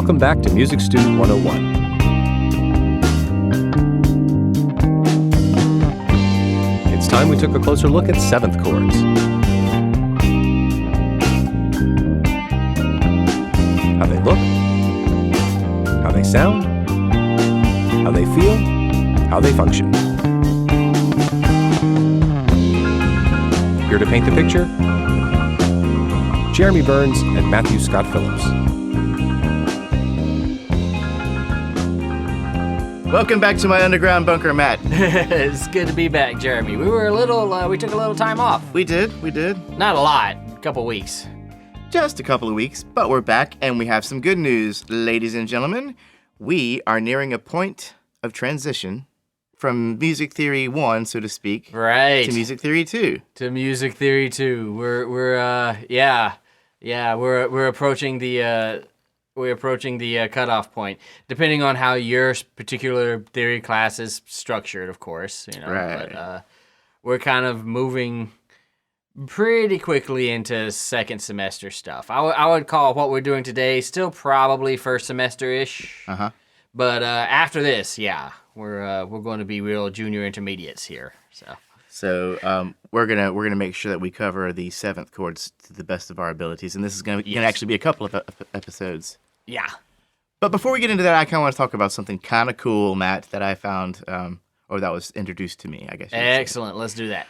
Welcome back to Music Student 101. It's time we took a closer look at seventh chords. How they look, how they sound, how they feel, how they function. Here to paint the picture, Jeremy Burns and Matthew Scott Phillips. Welcome back to my underground bunker, Matt. It's good to be back, Jeremy. We took a little time off. We did. Not a lot, a couple weeks. Just a couple of weeks, but we're back and we have some good news, ladies and gentlemen. We are nearing a point of transition from Music Theory 1, so to speak, right, to Music Theory 2. To Music Theory 2. We're approaching the cutoff point, depending on how your particular theory class is structured, of course. Right. But we're kind of moving pretty quickly into second semester stuff. I would call what we're doing today still probably first semester-ish. Uh-huh. But after this, we're going to be real junior intermediates here. So we're gonna make sure that we cover the seventh chords to the best of our abilities, and this is gonna actually be a couple of episodes. Yeah. But before we get into that, I kind of want to talk about something kind of cool, Matt, that I found, or that was introduced to me, I guess. Excellent. Let's do that.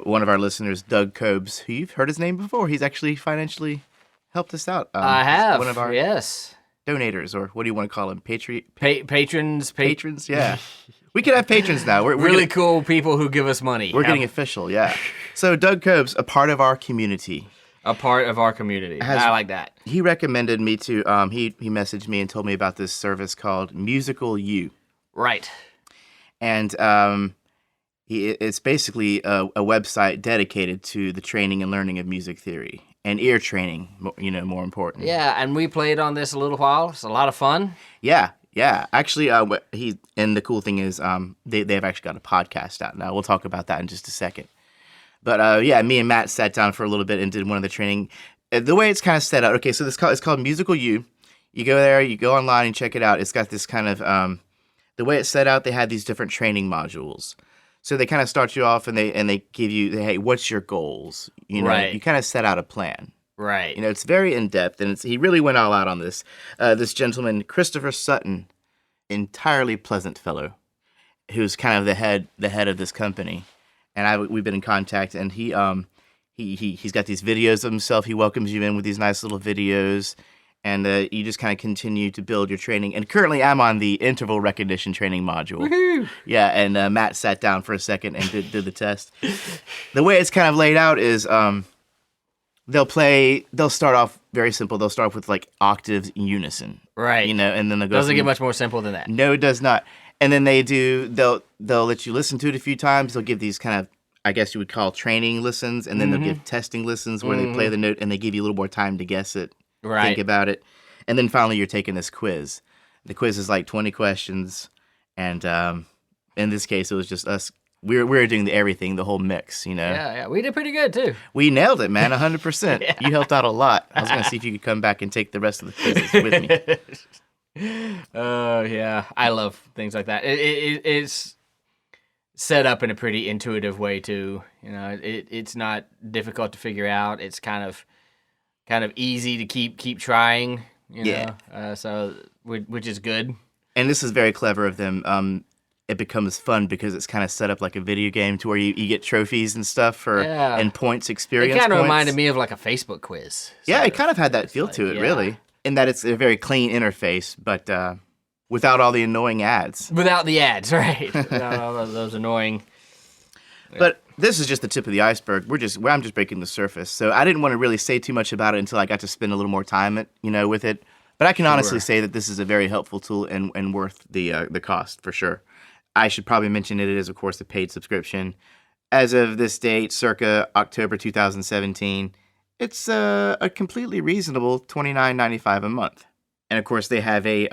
One of our listeners, Doug Cobes, who you've heard his name before. He's actually financially helped us out. I have. One of our donators, or what do you want to call them? Patrons. Patrons, yeah. We could have patrons now. We're really cool people who give us money. We're getting official, yeah. So Doug Cobes, a part of our community. A part of our community. I like that. He recommended me to, he messaged me and told me about this service called Musical U. Right. And it's basically a website dedicated to the training and learning of music theory. And ear training, more important. Yeah, and we played on this a little while. It's a lot of fun. Yeah. Actually, and the cool thing is, they've actually got a podcast out now. We'll talk about that in just a second. But me and Matt sat down for a little bit and did one of the training. The way it's kind of set out. Okay, so it's called Musical U. You go there, you go online and check it out. It's got this kind of the way it's set out. They had these different training modules. So they kind of start you off and they give you, hey, what's your goals? Right. You kind of set out a plan. Right. It's very in-depth, and he really went all out on this. This gentleman, Christopher Sutton, entirely pleasant fellow, who's kind of the head of this company. And we've been in contact, and he's got these videos of himself. He welcomes you in with these nice little videos, and you just kind of continue to build your training. And currently, I'm on the interval recognition training module. Woohoo! Yeah, and Matt sat down for a second and did the test. The way it's kind of laid out is they'll start off very simple. They'll start off with like octaves in unison. Right. And then they'll go. Doesn't get much more simple than that. No, it does not. And then they'll let you listen to it a few times. They'll give these kind of, I guess you would call training listens, and then they'll give testing listens where they play the note and they give you a little more time to guess it, think about it. And then finally you're taking this quiz. The quiz is like 20 questions, and in this case it was just us. We were doing everything, the whole mix, Yeah, we did pretty good too. We nailed it, man, 100%. Yeah. You helped out a lot. I was going to see if you could come back and take the rest of the quizzes with me. Oh, yeah. I love things like that. It's set up in a pretty intuitive way too. It's not difficult to figure out. It's kind of easy to keep trying, so which is good. And this is very clever of them. It becomes fun because it's kind of set up like a video game to where you get trophies and stuff and points, experience points. It kind of reminded me of like a Facebook quiz. Yeah, it kind of had that feel to it, really. In that it's a very clean interface, but without all the annoying ads. Without the ads, right. Without all those annoying... But this is just the tip of the iceberg. I'm just breaking the surface. So I didn't want to really say too much about it until I got to spend a little more time with it. But I can honestly say that this is a very helpful tool and worth the cost for sure. I should probably mention it is, of course, a paid subscription. As of this date, circa October 2017, it's a completely reasonable $29.95 a month. And, of course, they have a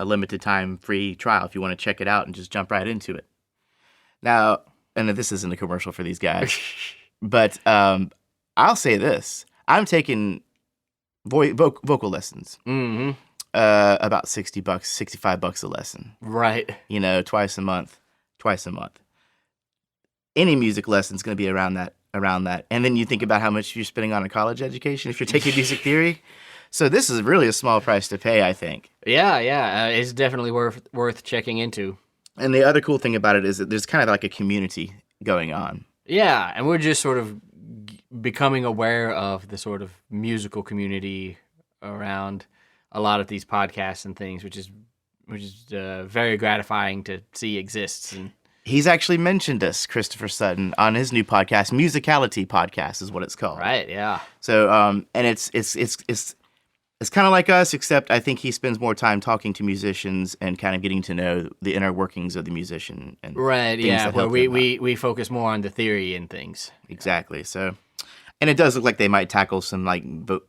limited time free trial if you want to check it out and just jump right into it. Now, and this isn't a commercial for these guys, but I'll say this. I'm taking vocal lessons. Mm-hmm. About $60, $65 a lesson. Right. You know, twice a month. Any music lesson's going to be around that. And then you think about how much you're spending on a college education if you're taking music theory. So this is really a small price to pay, I think. Yeah. It's definitely worth checking into. And the other cool thing about it is that there's kind of like a community going on. Yeah, and we're just sort of becoming aware of the sort of musical community around a lot of these podcasts and things, which is very gratifying to see exists. And he's actually mentioned us, Christopher Sutton, on his new podcast, Musicality Podcast is what it's called. Right, yeah. So, and it's kind of like us, except I think he spends more time talking to musicians and kind of getting to know the inner workings of the musician. And right, yeah, where we focus more on the theory and things. Exactly. So, and it does look like they might tackle some like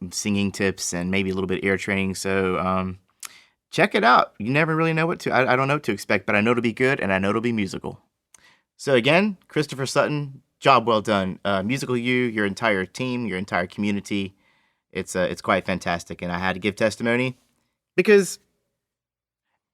singing tips and maybe a little bit of ear training. So, check it out. You never really know what to. I don't know what to expect, but I know it'll be good and I know it'll be musical. So again, Christopher Sutton, job well done. Musical U, your entire team, your entire community. It's quite fantastic, and I had to give testimony because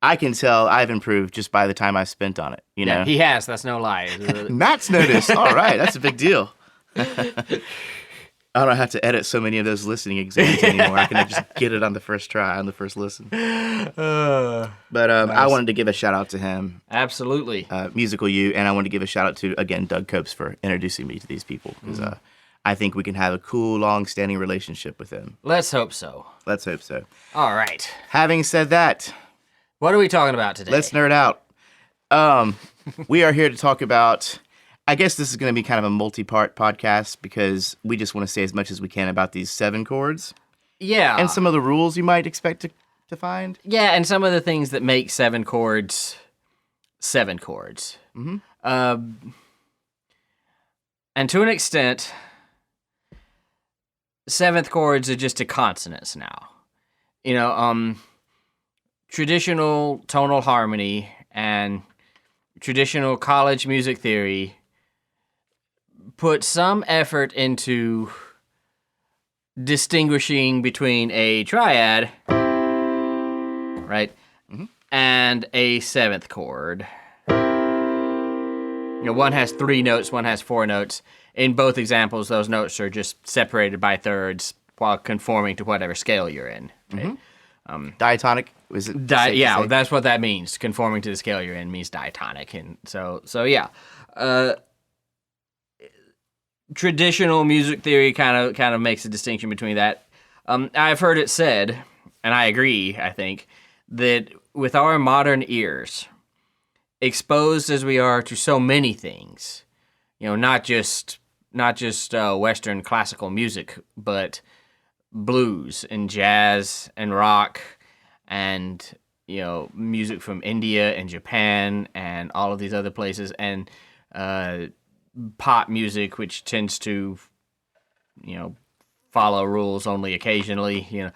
I can tell I've improved just by the time I've spent on it. You know, he has. That's no lie. Matt's noticed. All right, that's a big deal. I don't have to edit so many of those listening exams anymore. I can just get it on the first try, on the first listen. But nice. I wanted to give a shout out to him. Absolutely. Musical U, and I wanted to give a shout out to, again, Doug Copes for introducing me to these people. Because I think we can have a cool, long-standing relationship with them. Let's hope so. Let's hope so. All right. Having said that, what are we talking about today? Let's nerd out. We are here to talk about, I guess this is going to be kind of a multi-part podcast because we just want to say as much as we can about these 7 chords. Yeah. And some of the rules you might expect to find. Yeah, and some of the things that make 7 chords 7 chords. Mm-hmm. And to an extent, 7th chords are just a consonants now. You know, traditional tonal harmony and traditional college music theory put some effort into distinguishing between a triad, right, and a 7th chord. You know, one has 3 notes, one has 4 notes. In both examples, those notes are just separated by thirds while conforming to whatever scale you're in. Right? Diatonic? Was it? Yeah, that's what that means. Conforming to the scale you're in means diatonic, and so yeah. Traditional music theory kind of makes a distinction between that. I've heard it said, and I agree. I think that with our modern ears, exposed as we are to so many things, you know, not just Western classical music, but blues and jazz and rock and, you know, music from India and Japan and all of these other places, and pop music, which tends to, you know, follow rules only occasionally. You know,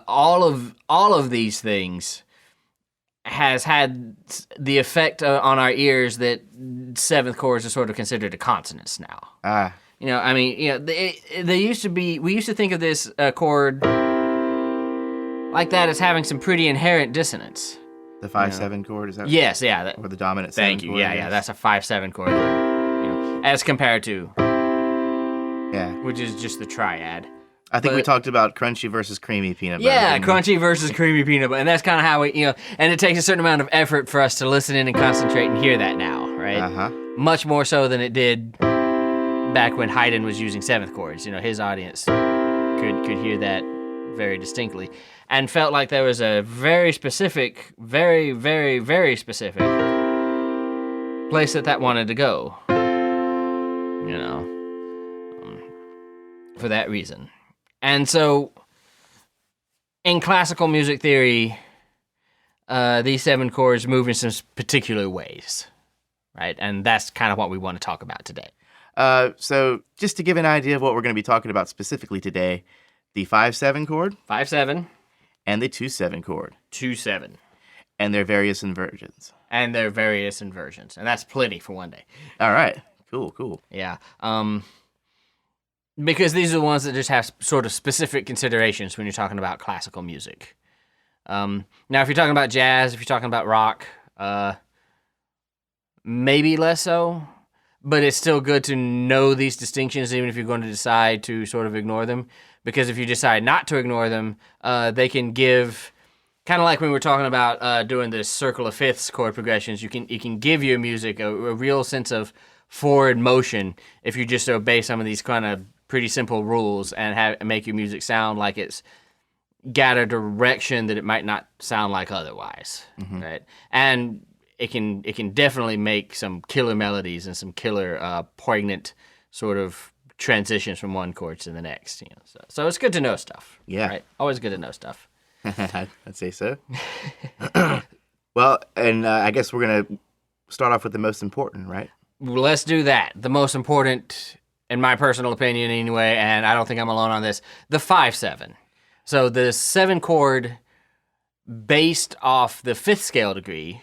all of these things has had the effect on our ears that 7th chords are sort of considered a consonants now. You know, I mean, you know, they used to be. We used to think of this chord like that as having some pretty inherent dissonance. The 5/7 chord, is that? Yes, yeah. Or the dominant 7 Thank you. chord, Yeah, that's a 5/7 chord. You know, as compared to, which is just the triad. I think we talked about crunchy versus creamy peanut butter. Yeah, crunchy versus creamy peanut butter, and that's kind of how we, you know, and it takes a certain amount of effort for us to listen in and concentrate and hear that now, right? Much more so than it did back when Haydn was using 7th chords. You know, his audience could hear that very distinctly and felt like there was a very specific, very, very, very specific place that wanted to go, you know, for that reason. And so in classical music theory, these 7 chords move in some particular ways, right? And that's kind of what we want to talk about today. So just to give an idea of what we're going to be talking about specifically today, the 5/7 chord, 5/7, and the 2/7 chord, 2/7, and their various inversions. And that's plenty for one day. All right, cool. Yeah, because these are the ones that just have sort of specific considerations when you're talking about classical music. Now, if you're talking about jazz, if you're talking about rock, maybe less so, but it's still good to know these distinctions, even if you're going to decide to sort of ignore them. Because if you decide not to ignore them, they can give, kind of like when we were talking about doing the circle of fifths chord progressions, it can give your music a real sense of forward motion if you just obey some of these kind of pretty simple rules and make your music sound like it's got a direction that it might not sound like otherwise, right? And it can definitely make some killer melodies and some killer poignant sort of transitions from one chord to the next. So it's good to know stuff. Yeah, right. Always good to know stuff. I'd say so. Well, and I guess we're gonna start off with the most important, right? Let's do that. The most important, in my personal opinion, anyway, and I don't think I'm alone on this. The 5/7. So the 7 chord based off the 5th scale degree.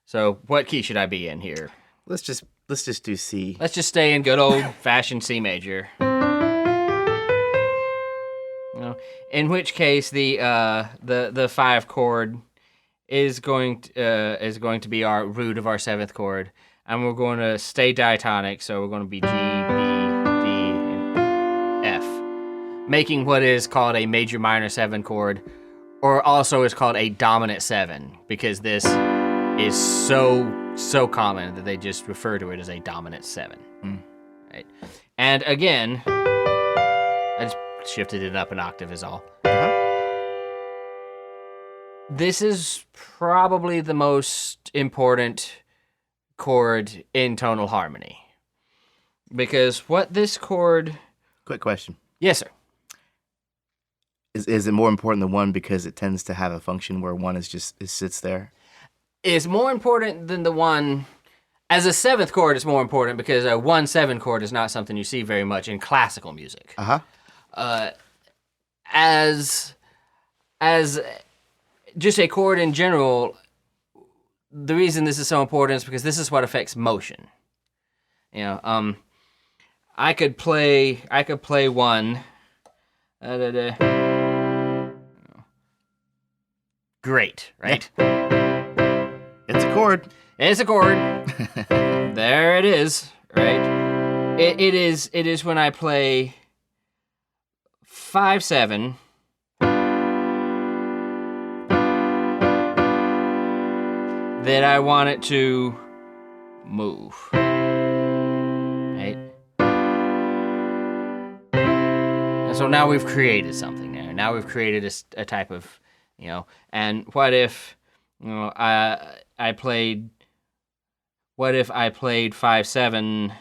So what key should I be in here? Let's just do C. Let's just stay in good old-fashioned C major. In which case the 5 chord is going to be our root of our 7th chord, and we're going to stay diatonic. So we're going to be G, B, D, and F, making what is called a major minor 7 chord, or also is called a dominant 7, because this is so common that they just refer to it as a dominant 7. Right? And again, I just shifted it up an octave is all. This is probably the most important chord in tonal harmony, because what this chord... Quick question. Yes, sir. Is it more important than 1 because it tends to have a function where 1 it sits there? It's more important than the 1. As a 7th chord, it's more important because a 1/7 chord is not something you see very much in classical music. As just a chord in general, the reason this is so important is because this is what affects motion. I could play 1. Great, right? It's a chord. It's a chord. There it is, right? It is when I play 5/7 that I want it to move. Right? And so now we've created something there. Now we've created a type of, and what if, I played 5/7,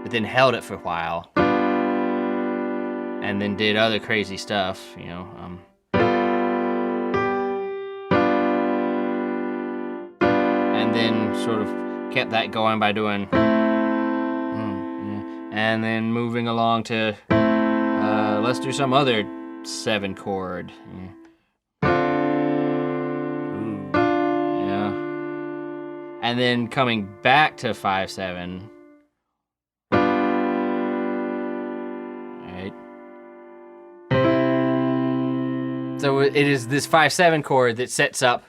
but then held it for a while, and then did other crazy stuff, and then sort of kept that going by doing, and then moving along to, let's do some other 7 chord. And then coming back to 5/7. Right. So it is this 5/7 chord that sets up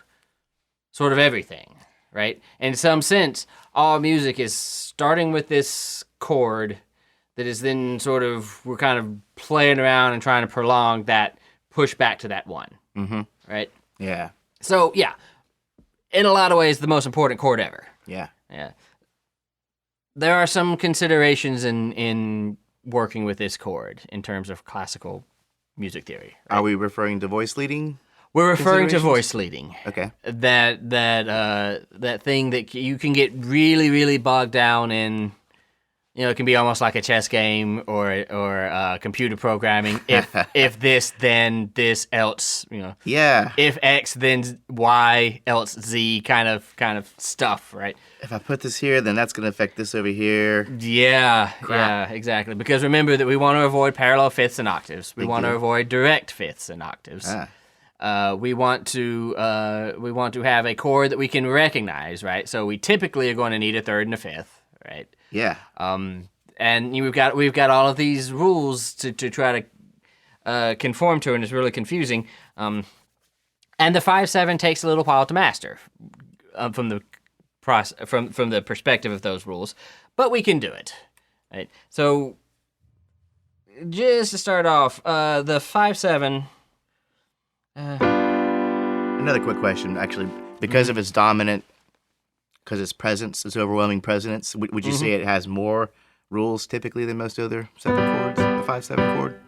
sort of everything, right? In some sense, all music is starting with this chord that is then sort of, we're kind of playing around and trying to prolong that, push back to that 1. Right? Yeah. So, yeah. In a lot of ways, the most important chord ever. Yeah. There are some considerations in working with this chord in terms of classical music theory. Right? Are we referring to voice leading? We're referring to voice leading. Okay. That thing that you can get really, really bogged down in. It can be almost like a chess game or computer programming. If this, then this, else. Yeah. If X, then Y, else Z, kind of stuff, right? If I put this here, then that's going to affect this over here. Yeah, exactly. Because remember that we want to avoid parallel fifths and octaves. We want to avoid direct fifths and octaves. We want to have a chord that we can recognize, right? So we typically are going to need a 3rd and a 5th, right? Yeah. And we've got all of these rules to try conform to and is really confusing. And the 5/7 takes a little while to master from the from the perspective of those rules, but we can do it. Right. So just to start off, the 5/7. Another quick question, actually, because of its dominant, because its presence, its overwhelming presence, would you say it has more rules typically than most other 7 chords, the 5/7 chord?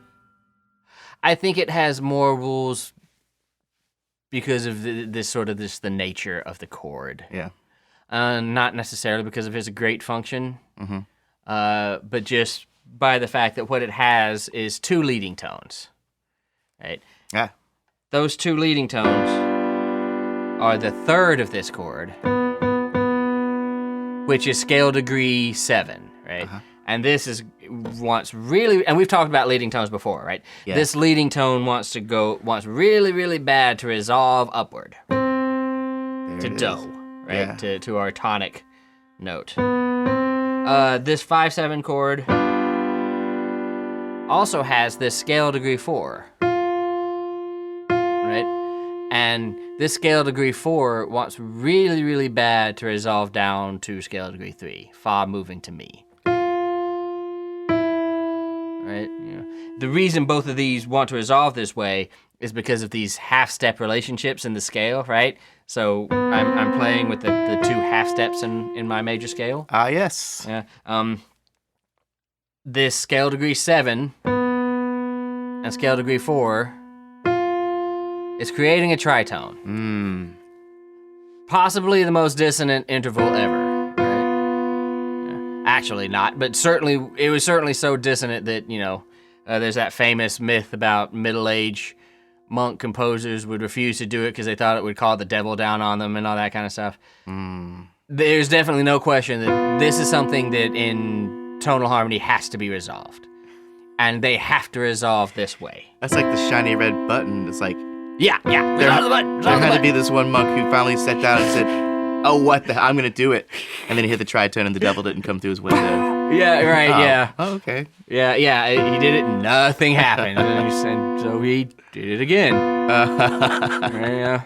I think it has more rules because of the nature of the chord. Yeah. Not necessarily because of its great function, but just by the fact that what it has is 2 leading tones, right? Yeah. Those 2 leading tones are the 3rd of this chord, which is scale degree 7, right? And this wants really, and we've talked about leading tones before, right? Yeah. This leading tone wants really, really bad to resolve upward to do, right? Yeah. To our tonic note. This 5/7 chord also has this scale degree 4, right? And this scale degree 4 wants really, really bad to resolve down to scale degree 3, fa moving to mi. Right? The reason both of these want to resolve this way is because of these half-step relationships in the scale, right? So I'm playing with the 2 half steps in my major scale. Yes. Yeah. This scale degree 7 and scale degree 4 is creating a tritone. Possibly the most dissonant interval ever. Actually not, but it was certainly so dissonant that, there's that famous myth about middle-aged monk composers would refuse to do it because they thought it would call the devil down on them and all that kind of stuff. There's definitely no question that this is something that in tonal harmony has to be resolved. And they have to resolve this way. That's like the shiny red button. It's like... Yeah. There had to be this one monk who finally sat down and said, oh, what the hell? I'm going to do it. And then he hit the tritone and the devil didn't come through his window. Yeah, right, yeah. Oh, okay. Yeah, he did it and nothing happened. and so he did it again. Yeah.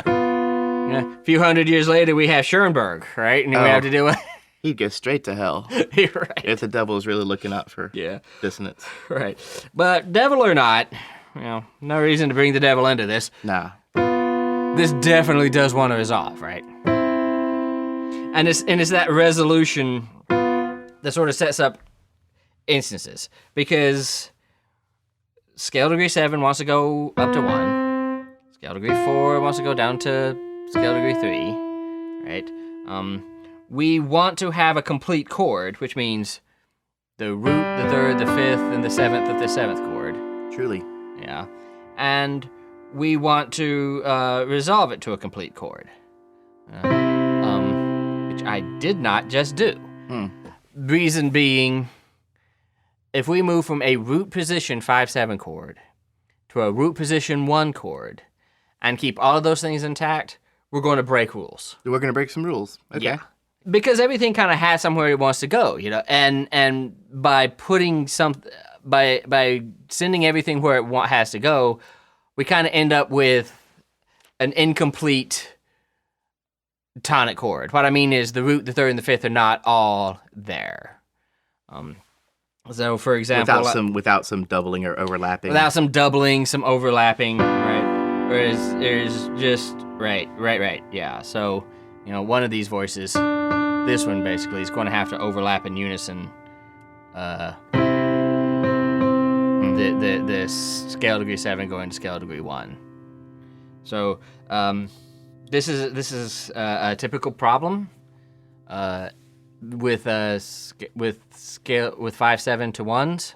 A few hundred years later, we have Schoenberg, right? And we have to do it. He'd go straight to hell. Right. If the devil was really looking out for dissonance. Right. But devil or not, no reason to bring the devil into this. Nah. This definitely does want to resolve, right? And it's that resolution that sort of sets up instances. Because scale degree 7 wants to go up to 1. Scale degree 4 wants to go down to scale degree 3. Right? We want to have a complete chord, which means the root, the 3rd, the 5th, and the 7th of the 7th chord. Truly. Yeah. And we want to resolve it to a complete chord. Which I did not just do. Reason being, if we move from a root position 5/7 chord to a root position 1 chord and keep all of those things intact, we're going to break rules. We're going to break some rules. Okay. Yeah. Because everything kind of has somewhere it wants to go, and by putting by sending everything where it has to go, we kind of end up with an incomplete tonic chord. What I mean is the root, the 3rd, and the 5th are not all there. So, for example, without some doubling or overlapping. Without some doubling, some overlapping, right? Whereas there's just right. Yeah. So, one of these voices, this one basically, is going to have to overlap in unison. The scale degree 7 going to scale degree 1. So this is a typical problem with 5/7 to 1s.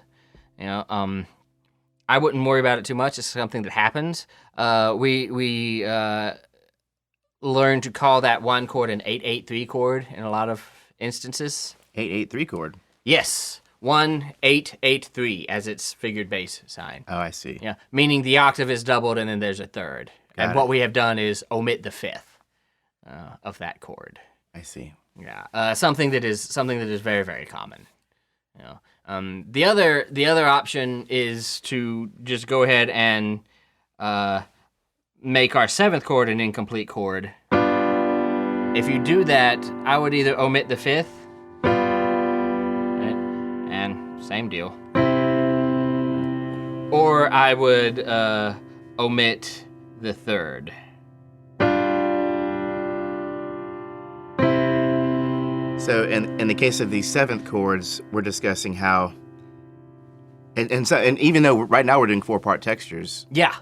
I wouldn't worry about it too much. It's something that happens. We learn to call that 1 chord an 8/8/3 chord in a lot of instances. 8/8/3 chord. Yes. 1/8/8/3 as its figured bass sign. Oh, I see. Yeah, meaning the octave is doubled and then there's a 3rd. And what we have done is omit the 5th of that chord. I see. Yeah, something that is very, very common. The other option is to just go ahead and make our 7th chord an incomplete chord. If you do that, I would either omit the 5th, right, and same deal, or I would omit the 3rd. So in the case of these 7th chords, we're discussing how, and even though right now we're doing 4-part textures, Yeah.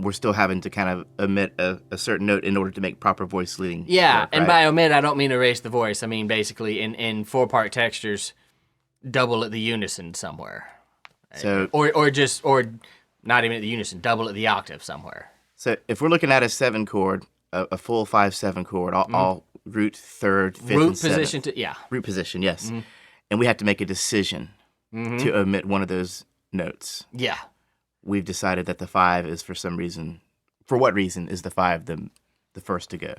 we're still having to kind of omit a certain note in order to make proper voice leading. Yeah, work, and right? by omit, I don't mean erase the voice. I mean basically in 4-part textures, double at the unison somewhere. So Or not even at the unison, double at the octave somewhere. So if we're looking at a 7 chord, a full 5/7 chord, all root, 3rd, 5th, Root and 7th. position Root position, yes. And we have to make a decision to omit one of those notes. Yeah. We've decided that the 5 is for what reason is the 5 the first to go?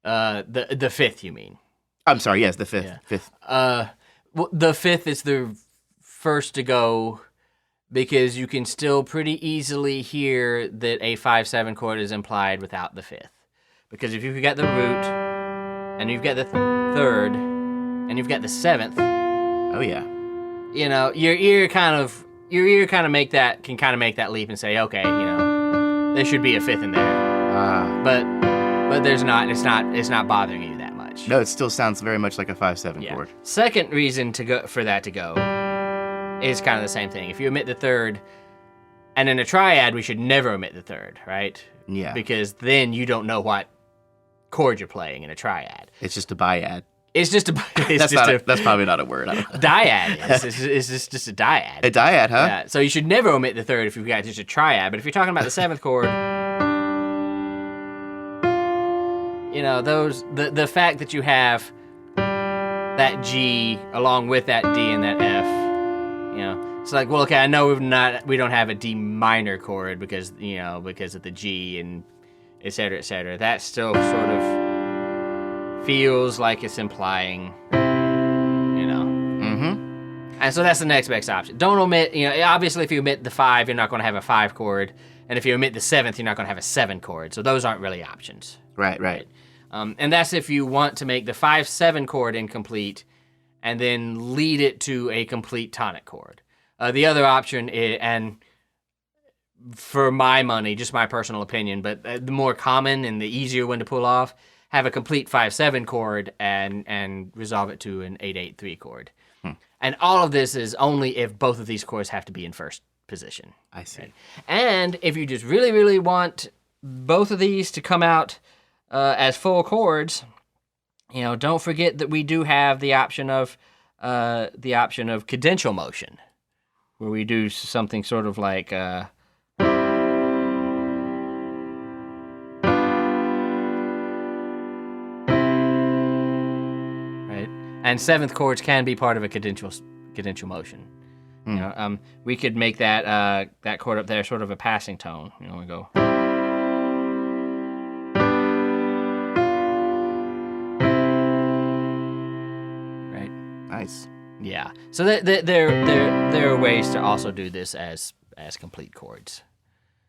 The 5th, you mean? I'm sorry, yes, the 5th. Yeah. 5th. Well, the 5th is the first to go because you can still pretty easily hear that a 5/7 chord is implied without the 5th. Because if you've got the root, and you've got the 3rd, and you've got the 7th, Oh yeah. you know, your ear kind of can make that leap and say, okay, you know, there should be a 5th in there. But there's not. It's not bothering you that much. No, it still sounds very much like a 5/7 Yeah. chord. Second reason for that to go is kind of the same thing. If you omit the 3rd, and in a triad, we should never omit the 3rd, right? Yeah. Because then you don't know what chord you're playing in a triad. It's just a biad. It's just a. That's probably not a word. I don't know. Dyad. It's just a dyad. A dyad, huh? Yeah. So you should never omit the 3rd if you've got just a triad. But if you're talking about the 7th chord, you know, the fact that you have that G along with that D and that F, you know, it's like, well, okay, I know we don't have a D minor chord because of the G and et cetera, et cetera. That still sort of feels like it's implying, you know. Mm-hmm. And so that's the next best option. Don't omit, you know, obviously if you omit the 5, you're not going to have a 5 chord. And if you omit the 7th, you're not going to have a 7 chord. So those aren't really options. Right. And that's if you want to make the 5/7 chord incomplete and then lead it to a complete tonic chord. The other option is, and for my money, just my personal opinion, but the more common and the easier one to pull off, have a complete 5/7 chord and resolve it to an 8/8/3 chord. And all of this is only if both of these chords have to be in first position. I see. Right? And if you just really, really want both of these to come out as full chords, you know, don't forget that we do have the option of cadential motion, where we do something sort of like right, and 7th chords can be part of a cadential motion. You know, we could make that chord up there sort of a passing tone. You know, we go. Nice. Yeah. So there are ways to also do this as complete chords.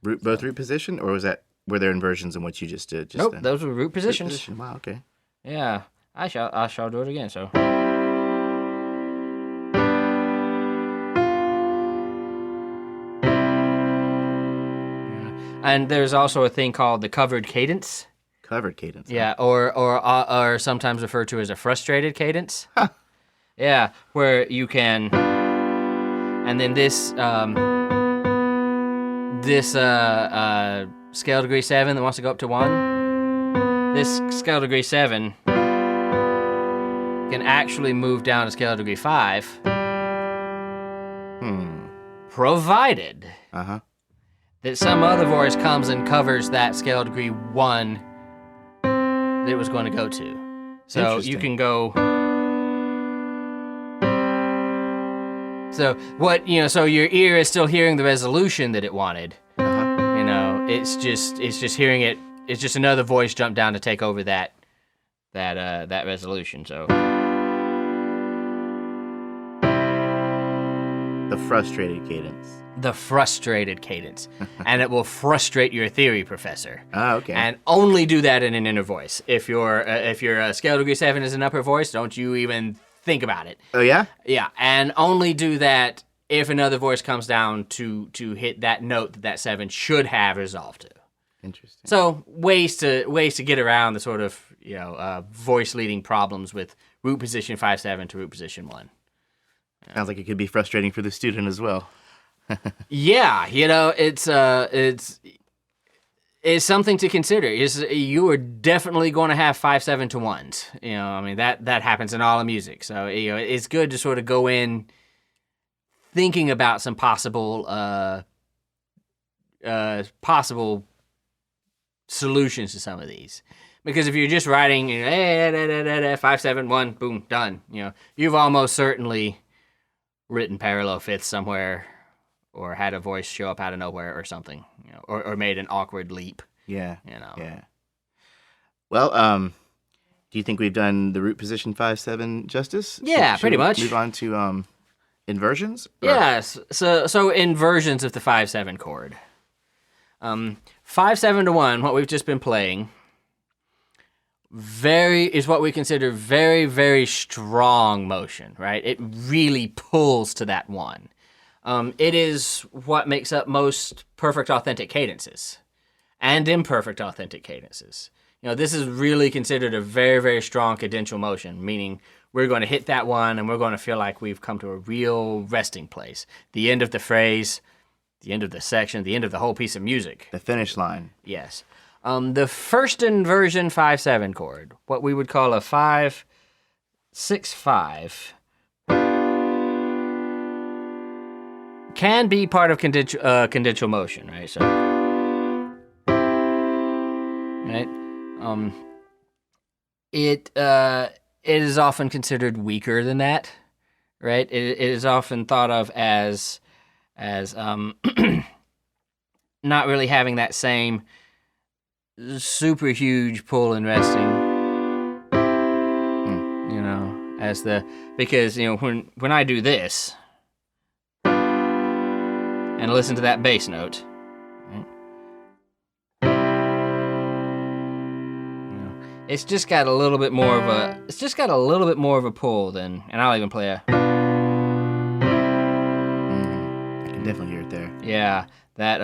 Both root position, or were there inversions in what you just did? Nope, then? those were root positions. Root position. Wow. Okay. Yeah. I shall do it again. So. And there's also a thing called the covered cadence. Covered cadence. Yeah, or sometimes referred to as a frustrated cadence. Huh. Yeah, where you can, and then this scale degree 7 that wants to go up to 1. This scale degree 7 can actually move down to scale degree 5. Provided that some other voice comes and covers that scale degree 1 that it was going to go to. So you can go. So so your ear is still hearing the resolution that it wanted. You know, it's just hearing it. It's just another voice jump down to take over that resolution. So The frustrated cadence. The frustrated cadence. And it will frustrate your theory professor. Ah, okay. And only do that in an inner voice. If your scale degree 7 is an upper voice, don't you even think about it. Oh, yeah? Yeah, and only do that if another voice comes down to hit that note that 7 should have resolved to. Interesting. So ways to get around the sort of voice leading problems with root position 5/7 to root position 1. Sounds like it could be frustrating for the student as well. Yeah, it's something to consider. You are definitely going to have 5/7 to 1s. I mean that happens in all of music. So it's good to sort of go in thinking about some possible solutions to some of these. Because if you're just writing 5/7 1 boom done, you've almost certainly written parallel fifths somewhere, or had a voice show up out of nowhere or something, or made an awkward leap. Yeah. Yeah. Well, do you think we've done the root position 5/7 justice? Yeah, pretty much. Move on to inversions. Yes. So inversions of the 5/7 chord. 5/7 to 1, what we've just been playing, is what we consider very, very strong motion, right? It really pulls to that 1. It is what makes up most perfect authentic cadences and imperfect authentic cadences. This is really considered a very, very strong cadential motion, meaning we're going to hit that 1 and we're going to feel like we've come to a real resting place. The end of the phrase, the end of the section, the end of the whole piece of music. The finish line. Yes. The first inversion 5/7 chord, what we would call a 5/6/5, can be part of cadential motion, right? So, right. It is often considered weaker than that, right? It is often thought of as not really having that same super huge pull and resting, because when I do this and listen to that bass note, right, it's just got a little bit more of a pull than, and I'll even play a. I can definitely hear it there. Yeah, that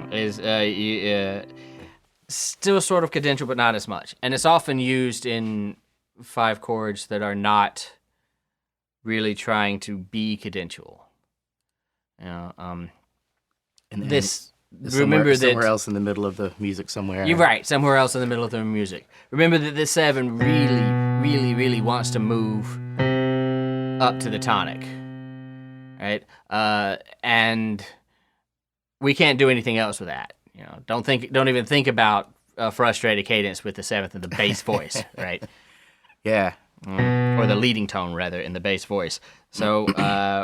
is still sort of cadential, but not as much. And it's often used in 5 chords that are not really trying to be cadential. And remember that somewhere else in the middle of the music somewhere. You're right, somewhere else in the middle of the music. Remember that this 7 really, really, really wants to move up to the tonic, right? And we can't do anything else with that. Don't even think about a frustrated cadence with the 7th in the bass voice, right? Yeah. Or the leading tone rather in the bass voice. So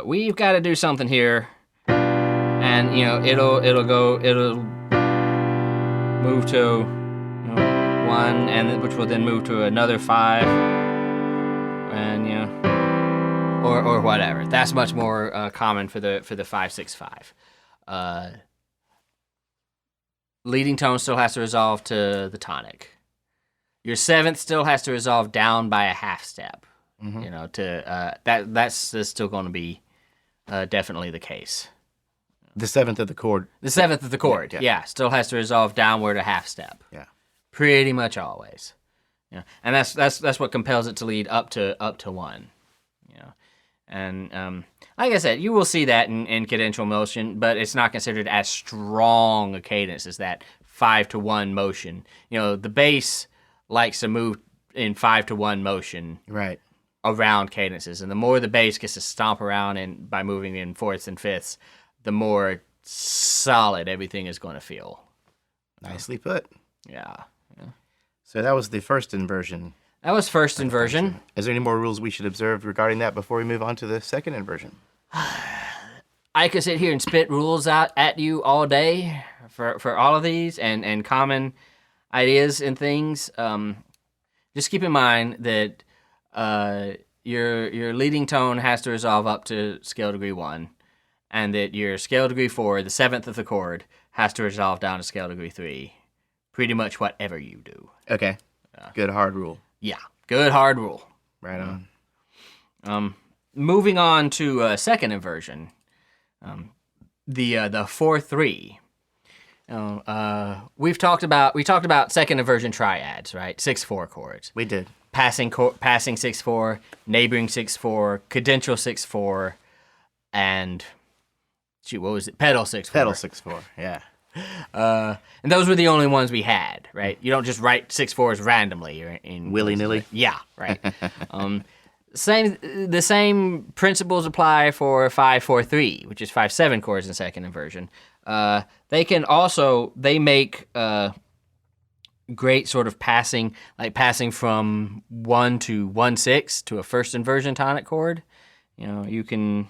we've got to do something here, and it'll move to 1, and which will then move to another 5, and or whatever. That's much more common for the 5/6/5. Leading tone still has to resolve to the tonic. Your 7th still has to resolve down by a half step. That's still going to be definitely the case. The 7th of the chord. The 7th of the chord, yeah, still has to resolve downward a half step. Yeah, pretty much always. And that's what compels it to lead up to 1. And like I said, you will see that in cadential motion, but it's not considered as strong a cadence as that 5/1 motion. The bass likes to move in 5/1 motion, right, around cadences, and the more the bass gets to stomp around by moving in 4ths and 5ths, the more solid everything is going to feel. Nicely put. Yeah. So that was the first inversion. That was first inversion. Is there any more rules we should observe regarding that before we move on to the second inversion? I could sit here and spit rules out at you all day for all of these and common ideas and things. Just keep in mind that your leading tone has to resolve up to scale degree 1, and that your scale degree 4, the 7th of the chord, has to resolve down to scale degree 3. Pretty much whatever you do. Okay. Good hard rule. Yeah, good hard rule. Right on. Moving on to second inversion, the 4/3. We talked about second inversion triads, right? 6/4 chords. We did. Passing 6/4, neighboring 6/4, cadential 6/4, and what was it? Pedal 6/4. Pedal 6/4. Yeah. And those were the only ones we had, right? You don't just write 6/4s randomly or in willy-nilly. Yeah, right. The same principles apply for 5/4/3, which is 5/7 chords in second inversion. They make great sort of passing from 1 to 1/6 to a first inversion tonic chord. You know, you can.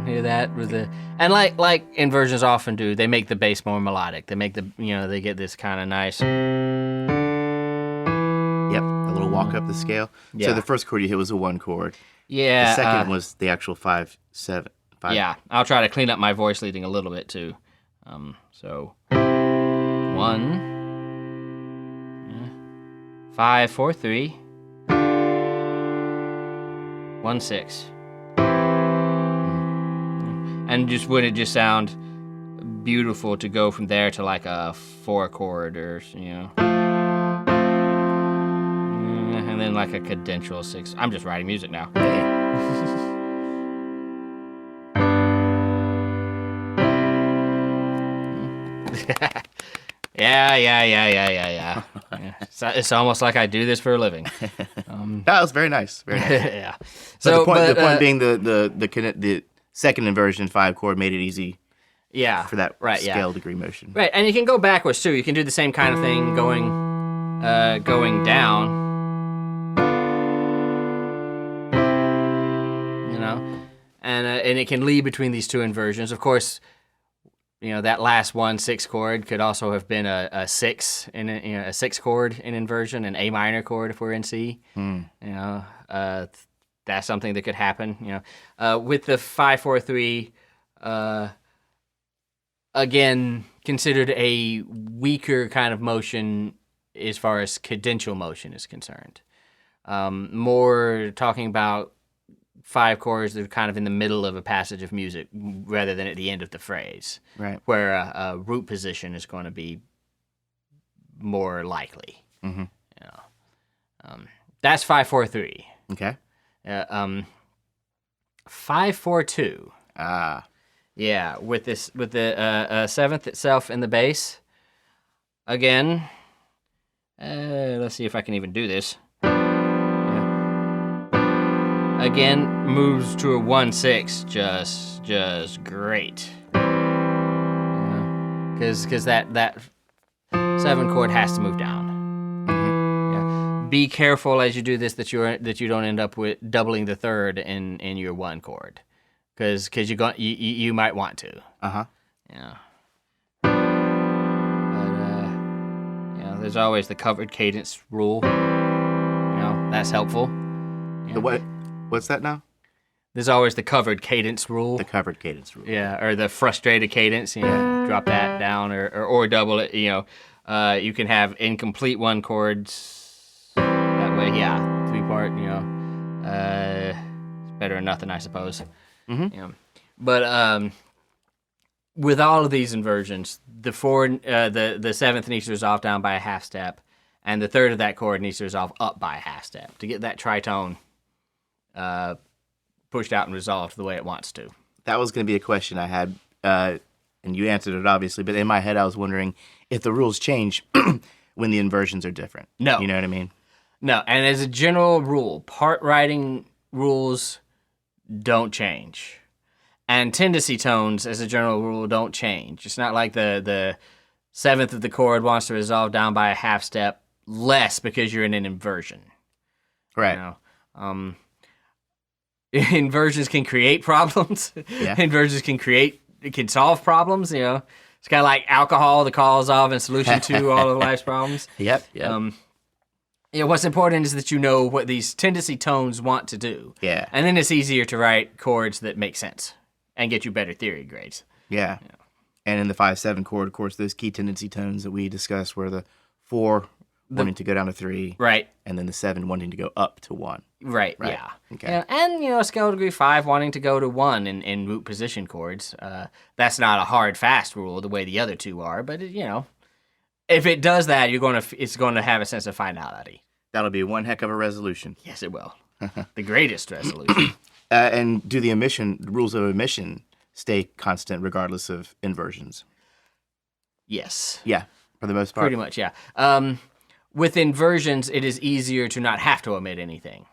Hear that with the and like inversions often do, they make the bass more melodic. They make they get this kind of nice. Yep, a little walk up the scale. Yeah. So the first chord you hit was a 1 chord. Yeah. The second was the actual 5/7. Yeah, I'll try to clean up my voice leading a little bit too. So 1, 5/4/3, 1/6. And wouldn't it just sound beautiful to go from there to like a 4 chord or, and then like a cadential 6. I'm just writing music now. Yeah. It's almost like I do this for a living. That was very nice. Very nice. Yeah. So the point being the second inversion 5 chord made it easy. Yeah. For that scale degree motion. Right, and you can go backwards too. You can do the same kind of thing going down. And it can lead between these two inversions. Of course, that last 1/6 chord could also have been a 6 in a 6 chord in inversion, an A minor chord if we're in C. That's something that could happen. With the 5/4/3, again considered a weaker kind of motion as far as cadential motion is concerned. More talking about 5 chords that are kind of in the middle of a passage of music rather than at the end of the phrase, right? Where a root position is going to be more likely. Mm-hmm. That's 5/4/3. Okay. 5/4/2. Yeah, with the 7th itself in the bass. Again, let's see if I can even do this. Again, moves to a 1/6, just great. Because that 7 chord has to move down. Be careful as you do this that you don't end up with doubling the 3rd in your 1 chord, because you might want to. Yeah. But there's always the covered cadence rule. That's helpful. The what? What's that now? There's always the covered cadence rule. The covered cadence rule. Yeah, or the frustrated cadence. Drop that down or double it. You can have incomplete 1 chords. Way, 3-part, it's better than nothing, I suppose. Mm-hmm. But with all of these inversions, the 7th needs to resolve down by a half step, and the 3rd of that chord needs to resolve up by a half step to get that tritone pushed out and resolved the way it wants to. That was going to be a question I had, and you answered it obviously. But in my head, I was wondering if the rules change when the inversions are different. No, you know what I mean. No, and as a general rule, part writing rules don't change. And tendency tones, as a general rule, don't change. It's not like the 7th of the chord wants to resolve down by a half step less because you're in an inversion. Right. Inversions can create problems. Yeah. Inversions can create it can solve problems. It's kind of like alcohol, the cause of and solution to all of life's problems. Yep. What's important is that you know what these tendency tones want to do. Yeah. And then it's easier to write chords that make sense and get you better theory grades. Yeah. And in the 5/7 chord, of course, those key tendency tones that we discussed were the 4 wanting to go down to 3. Right. And then the 7 wanting to go up to 1. Right. Yeah. Okay. And scale degree 5 wanting to go to 1 in root position chords. That's not a hard fast rule the way the other two are, but if it does that, it's going to have a sense of finality. That'll be one heck of a resolution. Yes, it will. The greatest resolution. And do the rules of omission stay constant regardless of inversions? Yes. Yeah, for the most part. Pretty much, yeah. With inversions, it is easier to not have to omit anything.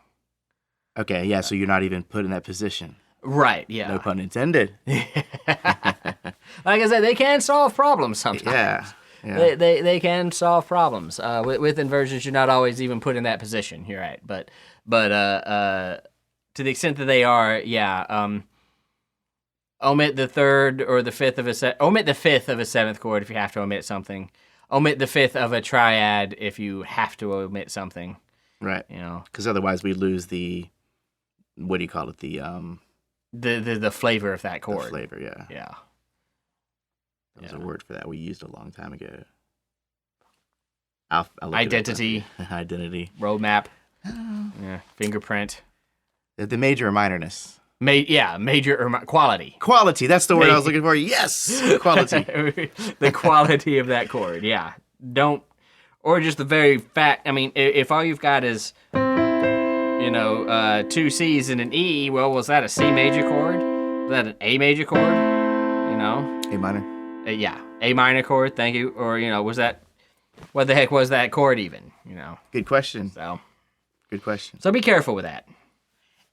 Okay, yeah, so you're not even put in that position. Right, yeah. No pun intended. Like I said, they can solve problems sometimes. Yeah. They can solve problems. With inversions, you're not always even put in that position. You're right, but to the extent that they are, omit the third or the fifth of omit the fifth of a 7th chord if you have to omit something. Omit the 5th of a triad if you have to omit something. Right. Because otherwise we lose the, what do you call it? The flavor of that chord. The flavor, yeah. Yeah. There's a word for that we used a long time ago. Identity. Identity. Roadmap. Yeah. Fingerprint. The major or minorness. Major or quality. Quality. That's the word I was looking for. Yes. Quality. The quality of that chord. Yeah. Or just the very fact. I mean, if all you've got is, 2 C's and an E, well, was that a C major chord? Was that an A major chord? A minor. A minor chord, thank you. Or, was that, what the heck was that chord even? Good question. Good question. So be careful with that.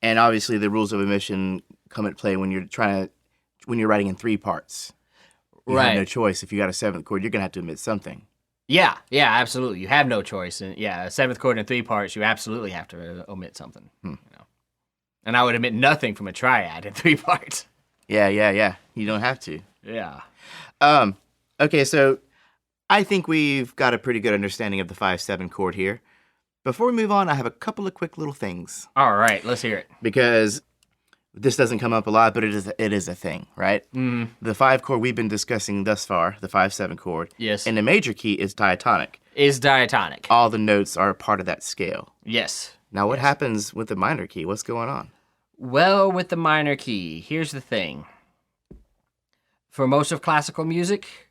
And obviously the rules of omission come into play when you're writing in 3 parts. You have no choice. If you got a 7th chord, you're going to have to omit something. Yeah, absolutely. You have no choice. And a 7th chord in 3 parts, you absolutely have to omit something. And I would omit nothing from a triad in 3 parts. Yeah. You don't have to. Yeah. Okay, so I think we've got a pretty good understanding of the 5/7 chord here. Before we move on, I have a couple of quick little things. All right, let's hear it. Because this doesn't come up a lot, but it is a thing, right? Mm-hmm. The 5 chord we've been discussing thus far, the 5/7 chord, yes, in the major key is diatonic. All the notes are part of that scale. Yes. Now, what happens with the minor key? What's going on? Well, with the minor key, here's the thing. For most of classical music,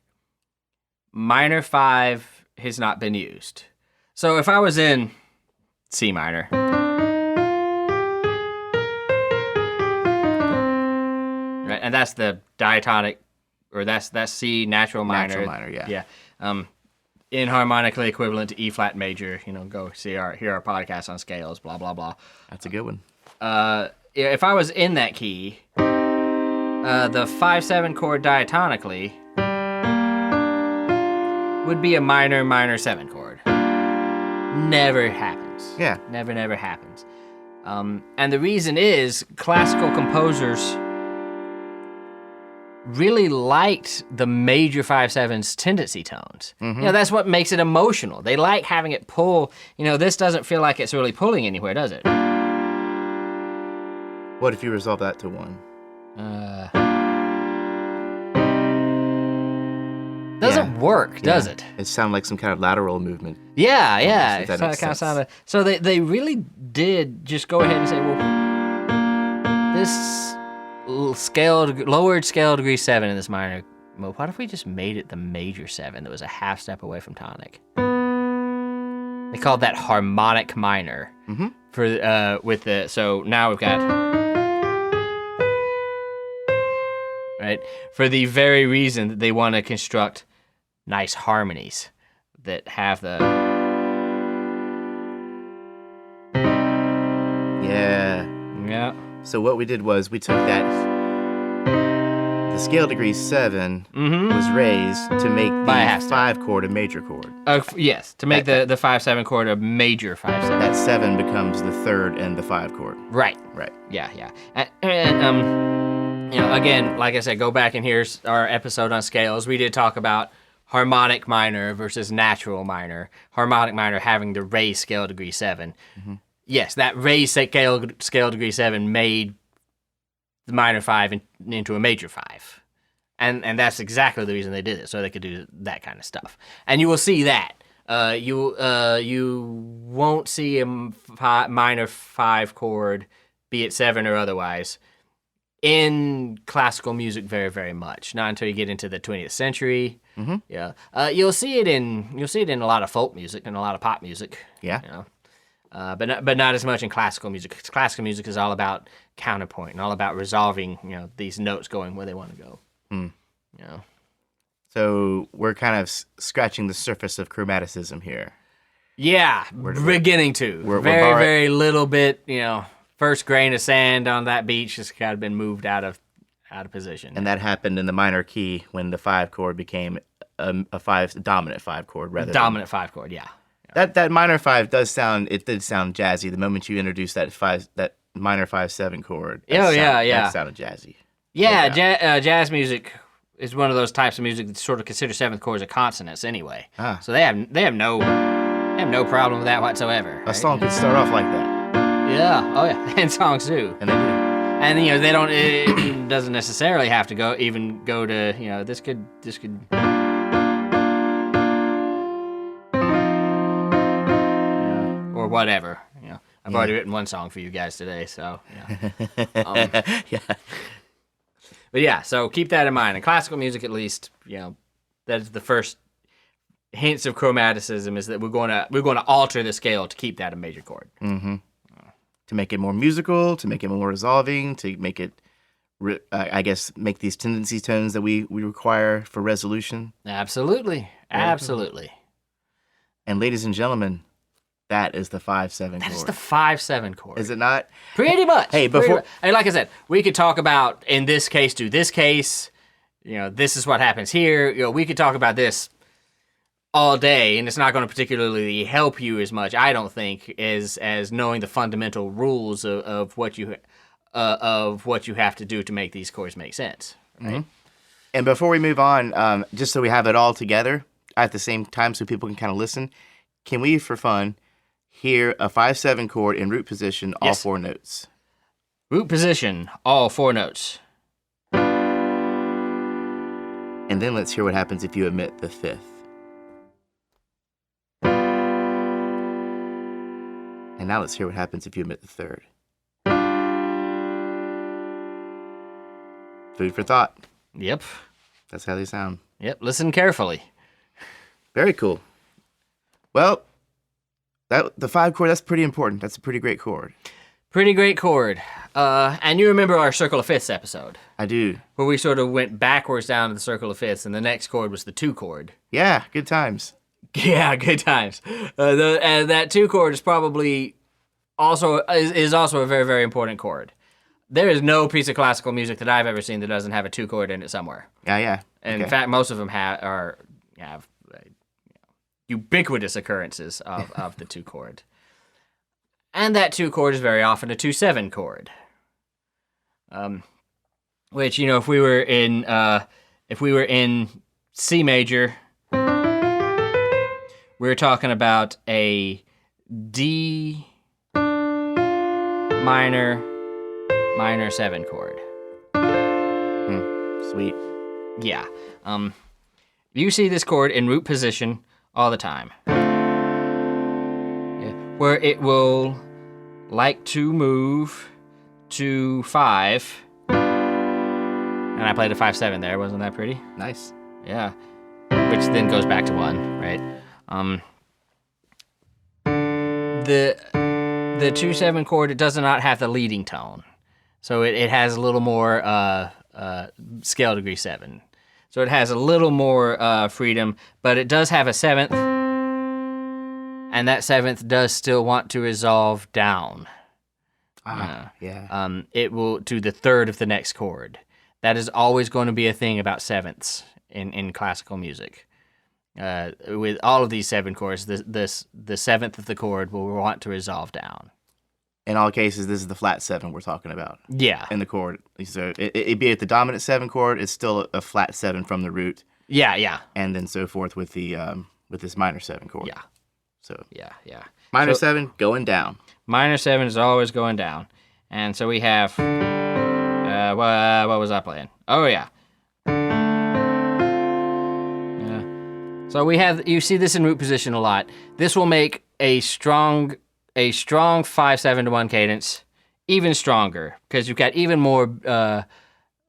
minor 5 has not been used. So if I was in C minor, right, and that's the diatonic, or that's C natural minor. Natural minor, yeah. Yeah. Inharmonically equivalent to E flat major. Go hear our podcast on scales. Blah blah blah. That's a good one. If I was in that key, the 5/7 chord diatonically would be a minor 7 chord. Never happens. Yeah. Never happens. And the reason is classical composers really liked the major 5/7's tendency tones. Mm-hmm. That's what makes it emotional. They like having it pull. This doesn't feel like it's really pulling anywhere, does it? What if you resolve that to 1? Doesn't work, does it? It sounds like some kind of lateral movement. Yeah. If that makes sense. So they really did just go ahead and say, well, this lowered scale degree 7 in this minor, well, what if we just made it the major 7 that was a half step away from tonic? They called that harmonic minor. Mm-hmm. So now we've got, right, for the very reason that they want to construct nice harmonies that have the... Yeah. So what we did was we took that, the scale degree 7 was raised to make the 5 chord a major chord. Yes, to make the 5/7 chord a major 5/7. That 7 becomes the 3rd and the 5 chord. Right. Right. Yeah. And Again, like I said, go back and here's our episode on scales. We did talk about harmonic minor versus natural minor. Harmonic minor having the raised scale degree 7. Mm-hmm. Yes, that raised scale degree 7 made the minor 5 into a major 5. And that's exactly the reason they did it, so they could do that kind of stuff. And you will see that. You won't see a minor 5 chord, be it 7 or otherwise, in classical music very, very much. Not until you get into the 20th century. Mm-hmm. Yeah, you'll see it in a lot of folk music and a lot of pop music. Yeah. But not as much in classical music. Classical music is all about counterpoint and all about resolving these notes going where they want to go. So we're kind of scratching the surface of chromaticism here. Yeah, beginning to. Very little bit, first grain of sand on that beach has kind of been moved out of position. And that happened in the minor key when the 5 chord became a dominant 5 chord rather dominant 5 chord, yeah. That minor 5 did sound jazzy the moment you introduced that minor 5/7 chord. That sounded jazzy. Yeah, jazz music is one of those types of music that sort of consider 7th chords a consonants anyway. So they have no problem with that whatsoever. A song could start off like that. Yeah. Oh yeah. And songs do. And they do. And they don't. It doesn't necessarily have to go to this could. Or whatever. I've already written one song for you guys today, so yeah. Yeah. But yeah, so keep that in mind. In classical music, at least, that's the first hints of chromaticism is that we're going to alter the scale to keep that a major chord. Mm-hmm. To make it more musical, to make it more resolving, to make it, make these tendency tones that we require for resolution. Absolutely. Absolutely. And ladies and gentlemen, that is the 5/7 chord. That is the 5/7 chord. Is it not? Pretty much. Hey, and like I said, we could talk about, in this case, do this case, this is what happens here. We could talk about this all day, and it's not going to particularly help you as much, I don't think, as knowing the fundamental rules of what you have to do to make these chords make sense. Right? Mm-hmm. And before we move on, just so we have it all together at the same time so people can kind of listen, can we, for fun, hear a 5/7 chord in root position, all 4 notes? Root position, all 4 notes. And then let's hear what happens if you omit the 5th. And now let's hear what happens if you omit the 3rd. Food for thought. Yep. That's how they sound. Yep, listen carefully. Very cool. Well, the 5 chord, that's pretty important. That's a pretty great chord. Pretty great chord. And you remember our Circle of Fifths episode? I do. Where we sort of went backwards down to the Circle of Fifths, and the next chord was the 2 chord. Yeah, good times. Yeah, good times. And that 2 chord is probably also a very, very important chord. There is no piece of classical music that I've ever seen that doesn't have a 2 chord in it somewhere. Yeah. And in fact, most of them have ubiquitous occurrences of the 2 chord. And that 2 chord is very often a 2/7 chord. Which, if we were in C major, we're talking about a D minor 7 chord. Sweet. Yeah. You see this chord in root position all the time. Yeah. Where it will like to move to 5. And I played a 5/7 there. Wasn't that pretty? Nice. Yeah. Which then goes back to 1, right? The 2/7 chord, it does not have the leading tone. So it has a little more scale degree 7. So it has a little more freedom, but it does have a 7th, and that 7th does still want to resolve down. Yeah. It will to the 3rd of the next chord. That is always going to be a thing about 7ths in classical music. With all of these 7 chords, the 7th of the chord will want to resolve down. in all cases, this is the flat 7 we're talking about. Yeah. In the chord. So it be at the dominant 7 chord, it's still a flat 7 from the root. Yeah. And then so forth with the with this minor 7 chord. Yeah. So Yeah. minor 7 going down. Minor 7 is always going down. And so we have, what was I playing? Oh, yeah. So we have, you see this in root position a lot. This will make a strong 5/7 to 1 cadence even stronger because you've got even more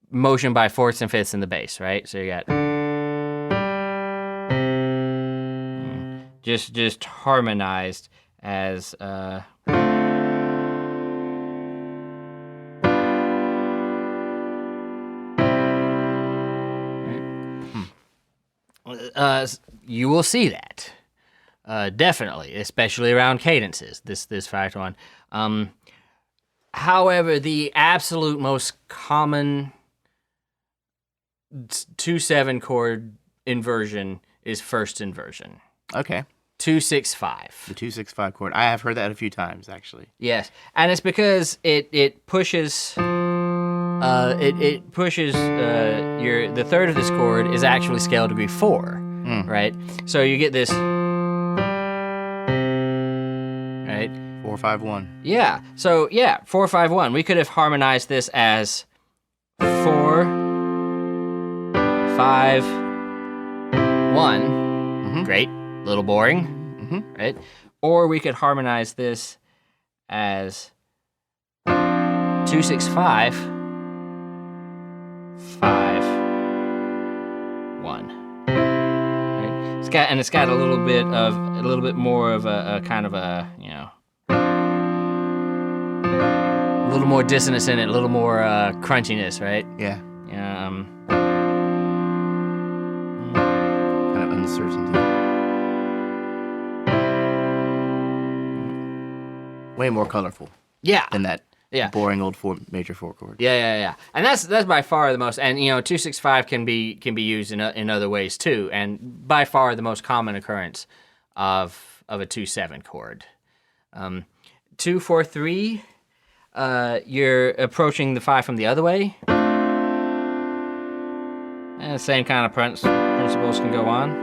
motion by fourths and fifths in the bass, right? So you got just harmonized as you will see that. Definitely, especially around cadences, this 5/1. However, the absolute most common II7 chord inversion is first inversion. Okay. 2-6-5. The 2-6-5 chord. I have heard that a few times, actually. Yes, and it's because it pushes it pushes the third of this chord is actually scale degree 4, right? So you get this, right? 4-5-1. Yeah. So yeah, 4-5-1. We could have harmonized this as 4-5-1. Great. A little boring, right? Or we could harmonize this as 2-6-5. 5-1. Right? It's got a little bit more of a kind of a, a little more dissonance in it, a little more crunchiness, right? Yeah. Kind of uncertainty. Way more colorful. Yeah. Than that. Yeah. Boring old major 4 chord. Yeah. And that's by far the most, and 2-6-5 can be used in other ways too, and by far the most common occurrence of a 2-7 chord. 2-4-3, you're approaching the 5 from the other way. And the same kind of principles can go on.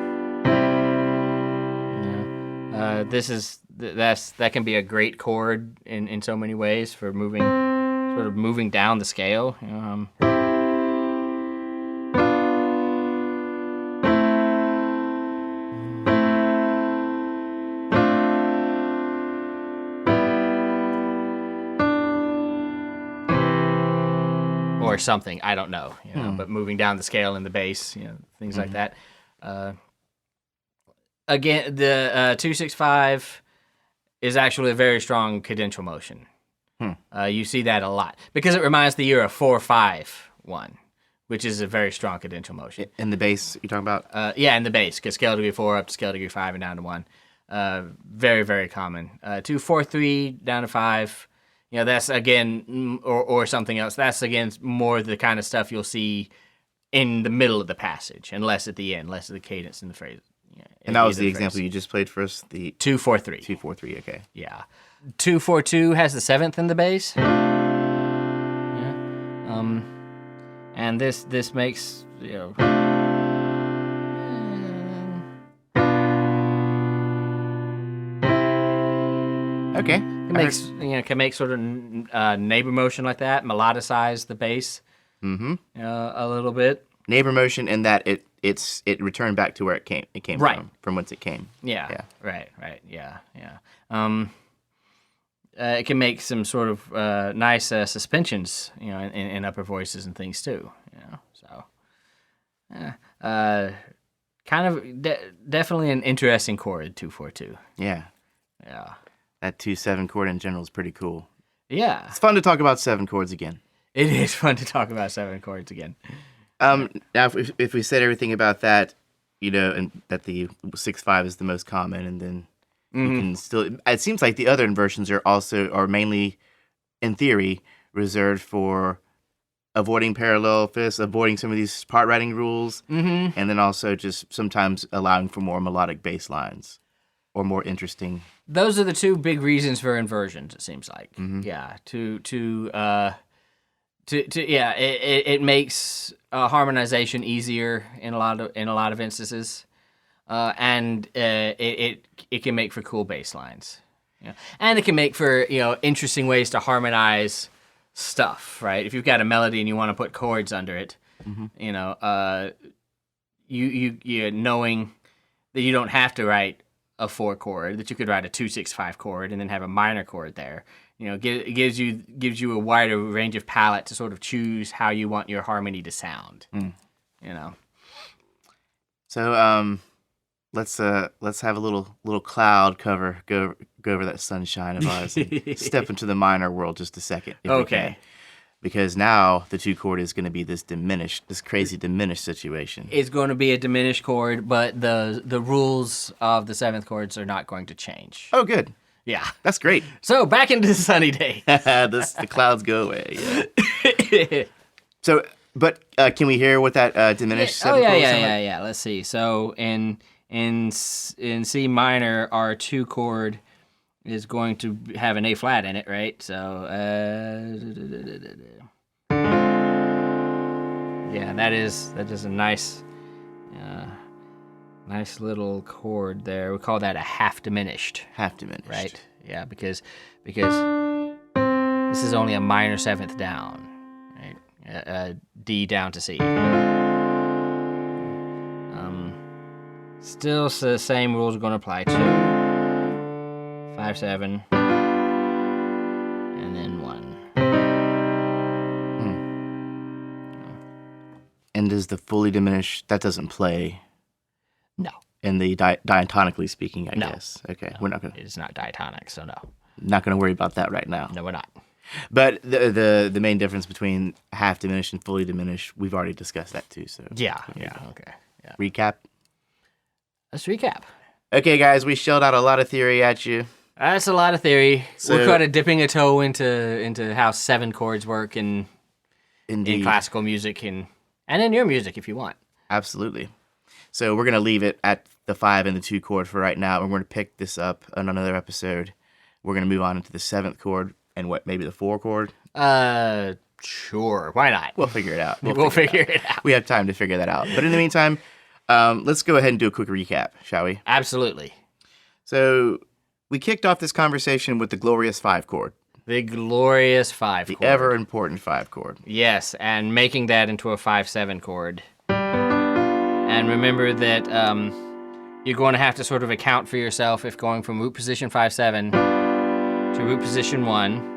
That can be a great chord in so many ways for moving down the scale. Or something, I don't know, but moving down the scale in the bass, things like that. Again, the 2-6-5 is actually a very strong cadential motion. You see that a lot because it reminds the ear of 4-5-1, which is a very strong cadential motion. In the bass, you're talking about? Yeah, in the bass, because scale degree 4 up to scale degree 5 and down to 1. Very, very common. 2-4-3 down to 5. That's again, or something else. That's again more the kind of stuff you'll see in the middle of the passage, and less at the end, less of the cadence in the phrase. And that was the example you just played for us, the 2-4-3. 2-4-3, okay. Yeah. 2-4-2 has the 7th in the bass. Yeah. And this makes, Okay. Can make sort of neighbor motion like that, melodicize the bass. A little bit. Neighbor motion in that it returned back to where it came right. from whence it came. Yeah. Right. Yeah. It can make some sort of nice suspensions, in upper voices and things too. So kind of definitely an interesting chord, 2-4-2. Yeah. That 2-7 chord in general is pretty cool. Yeah. It's fun to talk about 7 chords again. It is fun to talk about 7 chords again. Now, if we said everything about that, and that the 6-5 is the most common, and then you can still. It seems like the other inversions are mainly, in theory, reserved for avoiding parallel fifths, avoiding some of these part writing rules, and then also just sometimes allowing for more melodic bass lines. or more interesting? Those are the two big reasons for inversions. It seems like, yeah, it makes harmonization easier in a lot of instances, and it can make for cool bass lines, and it can make for interesting ways to harmonize stuff, right? If you've got a melody and you want to put chords under it, you knowing that you don't have to write a 4 chord, that you could write a 2-6-5 chord and then have a minor chord there. It gives you a wider range of palette to sort of choose how you want your harmony to sound. So let's have a little cloud cover go over that sunshine of ours and step into the minor world just a second. If we can. Because now the 2 chord is going to be this crazy diminished situation. It's going to be a diminished chord, but the rules of the 7th chords are not going to change. Oh, good. Yeah. That's great. So back into the sunny day. The clouds go away. Yeah. So, but can we hear what that diminished 7th chord sound like? Yeah. Let's see. So in C minor, our 2 chord is going to have an A flat in it, right? So, yeah, that is a nice little chord there. We call that a half diminished. Half diminished, right? Yeah, because this is only a minor 7th down, right? D down to C. Still, the same rules are going to apply to 5-7, and then 1. And does the fully diminished, that doesn't play? No. In the diatonically speaking, I guess. Okay, no. We're not gonna. It's not diatonic, so no. Not gonna worry about that right now. No, we're not. But the main difference between half diminished and fully diminished, we've already discussed that too. So yeah, okay, yeah. Recap. Let's recap. Okay, guys, we shelled out a lot of theory at you. That's a lot of theory. We're kind of dipping a toe into how 7 chords work in classical music and in your music if you want. Absolutely. So we're gonna leave it at the 5 and the 2 chord for right now, and we're gonna pick this up on another episode. We're gonna move on into the 7th chord and maybe the 4 chord. Sure. Why not? We'll figure it out. We'll figure it out. We have time to figure that out. But in the meantime, let's go ahead and do a quick recap, shall we? Absolutely. So we kicked off this conversation with the glorious 5 chord. The glorious 5 chord. The ever important 5 chord. Yes, and making that into a 5-7 chord. And remember that you're going to have to sort of account for yourself if going from root position 5-7 to root position 1.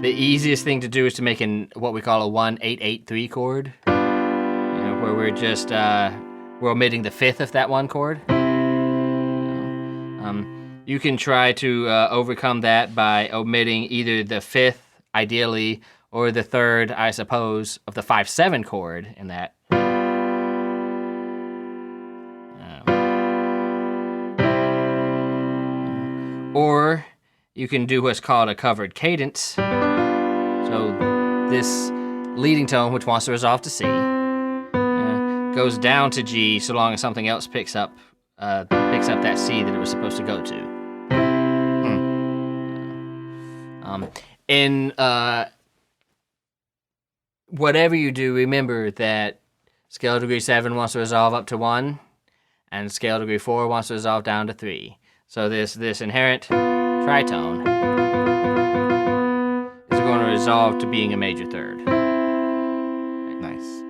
The easiest thing to do is to make what we call a 1-8-8-3 chord, where we're just we're omitting the 5th of that 1 chord. You can try to overcome that by omitting either the 5th, ideally, or the 3rd, I suppose, of the 5-7 chord in that. Or you can do what's called a covered cadence. So this leading tone, which wants to resolve to C, goes down to G so long as something else picks up that C that it was supposed to go to. In whatever you do, remember that scale degree 7 wants to resolve up to 1, and scale degree 4 wants to resolve down to 3. So this inherent tritone is going to resolve to being a major 3rd. Nice.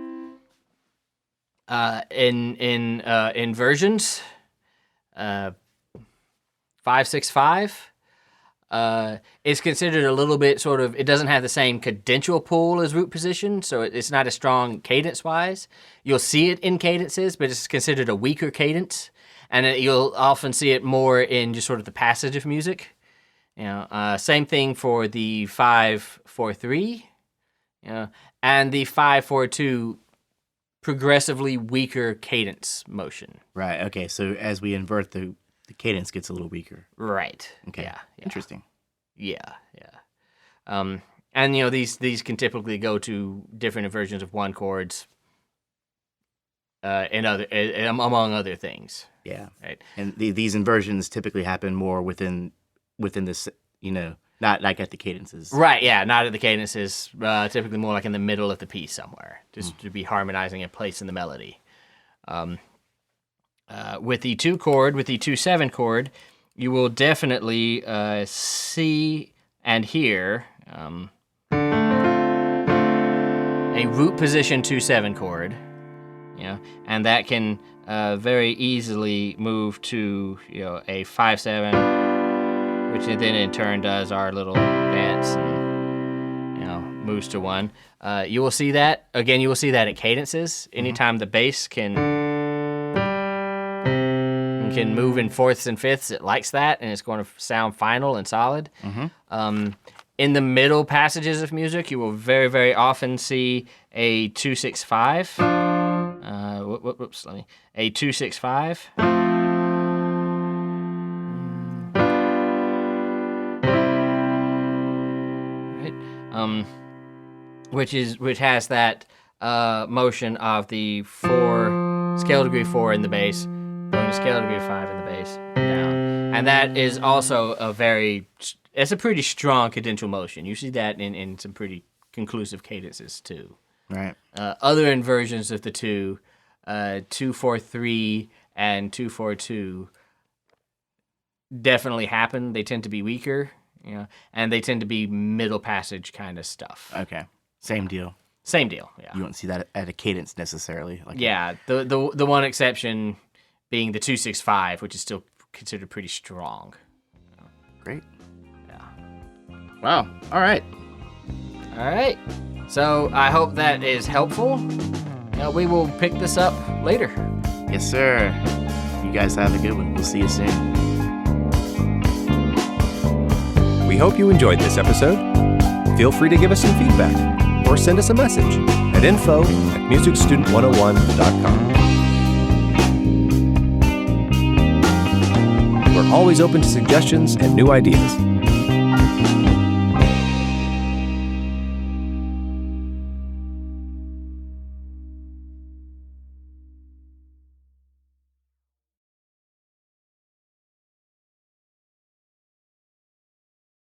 In inversions, 5-6-5. It's considered a little bit sort of, it doesn't have the same cadential pull as root position, so it's not as strong cadence-wise. You'll see it in cadences, but it's considered a weaker cadence, and you'll often see it more in just sort of the passage of music. Same thing for the 5-4-3, and the 5-4-2 progressively weaker cadence motion. Right, okay, so as we invert the cadence gets a little weaker. Right. Okay. Yeah. Interesting. Yeah. And these can typically go to different inversions of 1 chords. among other things. Yeah. Right. And these inversions typically happen more within this, not like at the cadences. Right, yeah, not at the cadences, typically more like in the middle of the piece somewhere, just to be harmonizing a place in the melody. With the To7 chord, you will definitely see and hear a root position To7 chord, and that can very easily move to a 5/7, which then in turn does our little dance and moves to 1. You will see that again. You will see that at cadences. Anytime the bass can move in fourths and fifths, it likes that, and it's going to sound final and solid. In the middle passages of music, you will very, very often see a 2/6/5. A 2/6/5. Which has that motion of the 4 scale degree 4 in the bass, going to scale degree 5 in the bass, down, and that is also it's a pretty strong cadential motion. You see that in some pretty conclusive cadences too. Right. Other inversions of the 2/4/3 and 2/4/2 definitely happen. They tend to be weaker, and they tend to be middle passage kind of stuff. Okay. Same deal. Same deal. Yeah. You won't see that at a cadence necessarily. The one exception being the 2/6/5, which is still considered pretty strong. Great. Yeah. Wow. All right. So I hope that is helpful. We will pick this up later. Yes, sir. You guys have a good one. We'll see you soon. We hope you enjoyed this episode. Feel free to give us some feedback or send us a message at info@musicstudent101.com. We're always open to suggestions and new ideas.